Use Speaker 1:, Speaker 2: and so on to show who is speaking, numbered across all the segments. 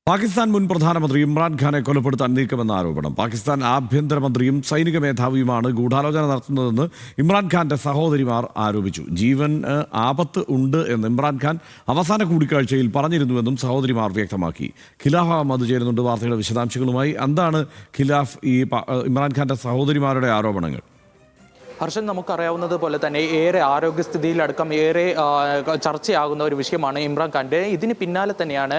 Speaker 1: പാകിസ്ഥാൻ മുൻ പ്രധാനമന്ത്രി ഇമ്രാൻഖാനെ കൊലപ്പെടുത്താൻ നീക്കമെന്ന ആരോപണം. പാകിസ്ഥാൻ ആഭ്യന്തരമന്ത്രിയും സൈനിക മേധാവിയുമാണ് ഗൂഢാലോചന നടത്തുന്നതെന്ന് ഇമ്രാൻഖാന്റെ സഹോദരിമാർ ആരോപിച്ചു. ജീവന് ആപത്ത് ഉണ്ട് എന്ന് ഇമ്രാൻഖാൻ അവസാന കൂടിക്കാഴ്ചയിൽ പറഞ്ഞിരുന്നുവെന്നും സഹോദരിമാർ വ്യക്തമാക്കി. ഖിലാഫ് അഹമ്മദ് ചേരുന്നുണ്ട് വാർത്തകളുടെ വിശദാംശങ്ങളുമായി. എന്താണ് ഖിലാഫ് ഈ ഇമ്രാൻഖാന്റെ സഹോദരിമാരുടെ ആരോപണങ്ങൾ?
Speaker 2: ഹർഷൻ, നമുക്കറിയാവുന്നത് പോലെ തന്നെ ഏറെ ആരോഗ്യസ്ഥിതിയിലടക്കം ഏറെ ചർച്ചയാകുന്ന ഒരു വിഷയമാണ് ഇമ്രാൻഖാൻ്റെ. ഇതിന് പിന്നാലെ തന്നെയാണ്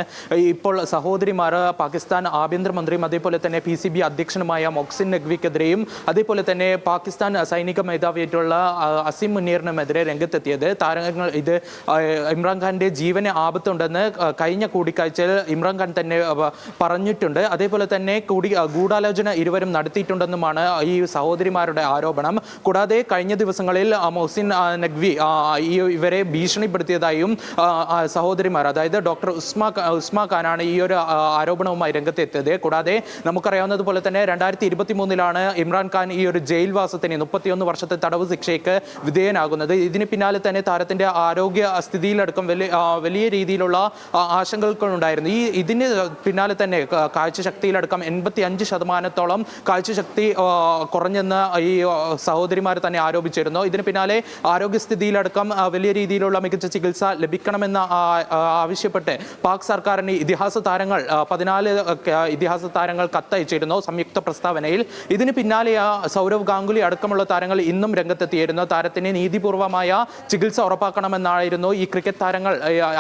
Speaker 2: ഇപ്പോൾ സഹോദരിമാർ പാകിസ്ഥാൻ ആഭ്യന്തരമന്ത്രിയും അതേപോലെ തന്നെ PCB അധ്യക്ഷനുമായ മൊഹ്സിൻ നഖ്വിക്കെതിരെയും അതേപോലെ തന്നെ പാകിസ്ഥാൻ സൈനിക മേധാവിയായിട്ടുള്ള അസീം മുനീറിനുമെതിരെ രംഗത്തെത്തിയത്. താരങ്ങൾ ഇത് ഇമ്രാൻഖാൻ്റെ ജീവന് ആപത്തുണ്ടെന്ന് കഴിഞ്ഞ കൂടിക്കാഴ്ചയിൽ ഇമ്രാൻഖാൻ തന്നെ പറഞ്ഞിട്ടുണ്ട്. അതേപോലെ തന്നെ ഗൂഢാലോചന ഇരുവരും നടത്തിയിട്ടുണ്ടെന്നുമാണ് ഈ സഹോദരിമാരുടെ ആരോപണം. കൂടാതെ കഴിഞ്ഞ ദിവസങ്ങളിൽ മൊഹ്സിൻ നഖ്വി ഇവരെ ഭീഷണിപ്പെടുത്തിയതായും സഹോദരിമാർ, അതായത് ഡോക്ടർ ഉസ്മാ ഖാനാണ് ഈ ഒരു ആരോപണവുമായി രംഗത്തെത്തിയത്. കൂടാതെ നമുക്കറിയാവുന്നതുപോലെ തന്നെ 2023 ഇമ്രാൻഖാൻ ഈ ഒരു ജയിൽവാസത്തിന് 31 വർഷത്തെ തടവ് ശിക്ഷയ്ക്ക് വിധേയനാകുന്നത്. ഇതിന് പിന്നാലെ തന്നെ താരത്തിന്റെ ആരോഗ്യ സ്ഥിതിയിലടക്കം വലിയ രീതിയിലുള്ള ആശങ്കകളുണ്ടായിരുന്നു. ഇതിന് പിന്നാലെ തന്നെ കാഴ്ചശക്തിയിലടക്കം 85% കാഴ്ചശക്തി കുറഞ്ഞെന്ന് ഈ സഹോദരിമാർ തന്നെ ആരോപിച്ചിരുന്നു. ഇതിന് പിന്നാലെ ആരോഗ്യസ്ഥിതിയിലടക്കം വലിയ രീതിയിലുള്ള മികച്ച ചികിത്സ ലഭിക്കണമെന്ന് ആവശ്യപ്പെട്ട് പാക് സർക്കാരിന് 14 ഇതിഹാസ താരങ്ങൾ കത്തയച്ചിരുന്നു സംയുക്ത പ്രസ്താവനയിൽ. ഇതിന് പിന്നാലെ സൗരവ് ഗാംഗുലി അടക്കമുള്ള താരങ്ങൾ ഇന്നും രംഗത്തെത്തിയിരുന്നു. താരത്തിന് നീതിപൂർവമായ ചികിത്സ ഉറപ്പാക്കണമെന്നായിരുന്നു ഈ ക്രിക്കറ്റ് താരങ്ങൾ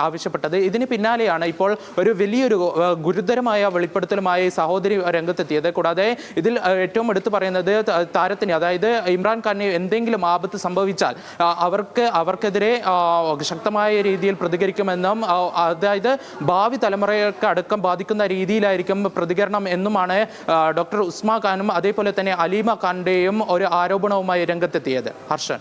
Speaker 2: ആവശ്യപ്പെട്ടത്. ഇതിന് പിന്നാലെയാണ് ഇപ്പോൾ ഒരു വലിയൊരു ഗുരുതരമായ വെളിപ്പെടുത്തലുമായി സഹോദരി രംഗത്തെത്തിയത്. കൂടാതെ ഇതിൽ ഏറ്റവും എടുത്തു പറയുന്നത് താരത്തിന്, അതായത് ഇമ്രാൻഖാന് എന്തെങ്കിലും ആപത്ത് സംഭവിച്ചാൽ അവർക്കെതിരെ ശക്തമായ രീതിയിൽ പ്രതികരിക്കുമെന്നും, അതായത് ഭാവി തലമുറയ്ക്ക് അടക്കം ബാധിക്കുന്ന രീതിയിലായിരിക്കും പ്രതികരണം എന്നുമാണ് ഡോക്ടർ ഉസ്മാ ഖാനും അതേപോലെ തന്നെ അലീമ ഖാന്റെയും ഒരു ആരോപണവുമായി രംഗത്തെത്തിയത്. ഹർഷൻ.